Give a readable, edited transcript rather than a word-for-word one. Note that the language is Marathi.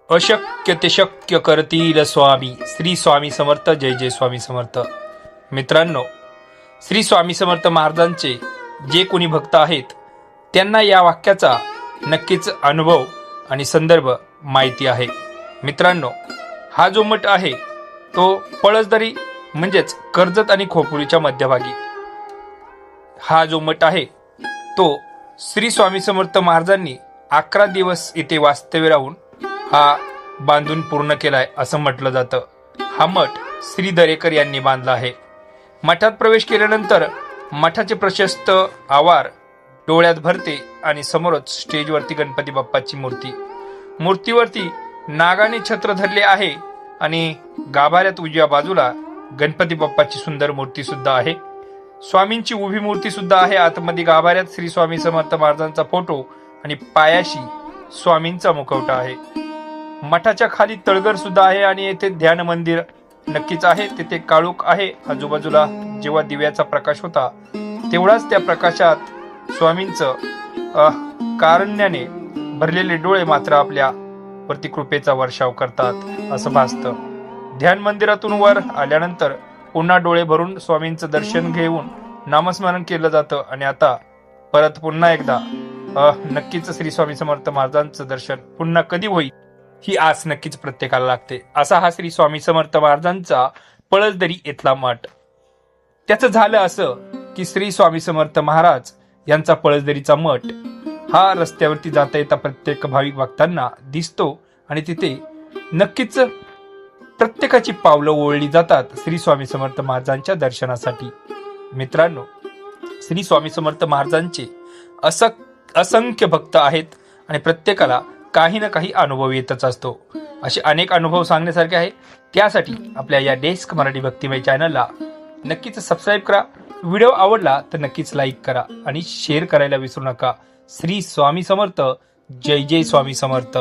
अशक्य ते शक्य करतील स्वामी. श्री स्वामी समर्थ. जय जय स्वामी समर्थ. मित्रांनो, श्री स्वामी समर्थ महाराजांचे जे कोणी भक्त आहेत त्यांना या वाक्याचा नक्कीच अनुभव आणि संदर्भ माहिती आहे. मित्रांनो, हा जो मठ आहे तो पळसदरी म्हणजेच कर्जत आणि खोपोलीच्या मध्यभागी हा जो मठ आहे तो श्री स्वामी समर्थ महाराजांनी 11 दिवस इथे वास्तव्य राहून हा बांधून पूर्ण केलाय असं म्हटलं जातं. हा मठ श्री दरेकर यांनी बांधला आहे. मठात प्रवेश केल्यानंतर मठाचे प्रशस्त आवार डोळ्यात भरते आणि समोरच स्टेजवरती गणपती बाप्पाची मूर्तीवरती नागाने छत्र धरले आहे आणि गाभाऱ्यात उजव्या बाजूला गणपती बाप्पाची सुंदर मूर्ती सुद्धा आहे. स्वामींची उभी मूर्ती सुद्धा आहे. आतमध्ये गाभाऱ्यात श्री स्वामी समर्थ महाराजांचा फोटो आणि पायाशी स्वामींचा मुखवटा आहे. मठाच्या खाली तळघर सुद्धा आहे आणि येथे ध्यान मंदिर नक्कीच आहे. तेथे काळोख आहे. आजूबाजूला जेव्हा दिव्याचा प्रकाश होता तेवढाच त्या प्रकाशात स्वामींचं कारुण्याने भरलेले डोळे मात्र आपल्या वरती कृपेचा वर्षाव करतात असं भासतं. ध्यान मंदिरातून वर आल्यानंतर पुन्हा डोळे भरून स्वामींचं दर्शन घेऊन नामस्मरण केलं जातं आणि आता परत पुन्हा एकदा नक्कीच श्री स्वामी समर्थ महाराजांचं दर्शन पुन्हा कधी होईल ही आस नक्कीच प्रत्येकाला लागते. असा हा श्री स्वामी समर्थ महाराजांचा पळसदरी इथला मठ. त्याचं झालं असं की श्री स्वामी समर्थ महाराज यांचा पळसदरीचा मठ हा रस्त्यावरती जाता येता प्रत्येक भाविक भक्तांना दिसतो आणि तिथे नक्कीच प्रत्येकाची पावलं ओळली जातात श्री स्वामी समर्थ महाराजांच्या दर्शनासाठी. मित्रांनो, श्री स्वामी समर्थ महाराजांचे असंख्य भक्त आहेत आणि प्रत्येकाला काही ना काही अनुभव येतच असतो. असे अनेक अनुभव सांगण्यासारखे आहे. त्यासाठी आपल्या या डेस्क मराठी भक्तिमय चॅनलला नक्कीच सबस्क्राईब करा. व्हिडिओ आवडला तर नक्कीच लाईक करा आणि शेअर करायला विसरू नका. श्री स्वामी समर्थ. जय जय स्वामी समर्थ.